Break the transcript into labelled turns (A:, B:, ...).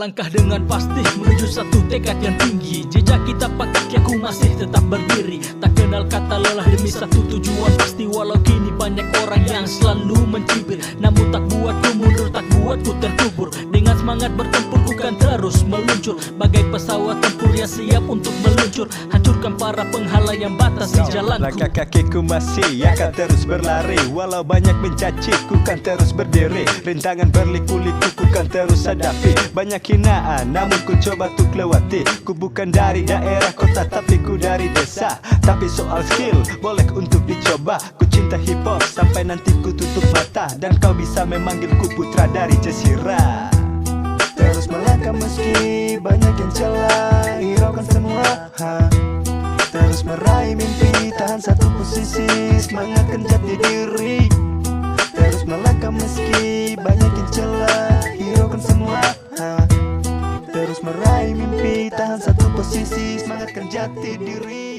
A: melangkah dengan pasti menuju satu tekad yang tinggi. Jejak kita kaki aku masih tetap berdiri, tak kenal kata lelah demi satu tujuan pasti. Walau kini banyak orang yang selalu mencibir, namun tak buatku mundur, tak buatku terkubur. Dengan semangat bertempur ku kan terus meluncur, bagai pesawat tempur yang siap untuk meluncur, hancurkan para penghalang yang batasi jalanku.
B: Langkah kakiku masih akan terus berlari, walau banyak mencaci ku kan terus berdiri. Rintangan berliku-liku ku kan terus hadapi, banyak hinaan namun ku coba untuk lewati. Ku bukan dari daerah kota tapi ku dari desa, tapi soal skill boleh untuk dicoba. Ku cinta hip hop sampai nanti ku tutup mata, dan kau bisa memanggilku putra dari Jazirah.
C: Terus melangkah meski banyak yang celah, hiraukan semua terus meraih mimpi, tahan satu posisi, semangatkan jati diri. Terus melangkah meski banyak yang celah, hiraukan semua terus meraih mimpi, tahan satu posisi, semangatkan jati diri.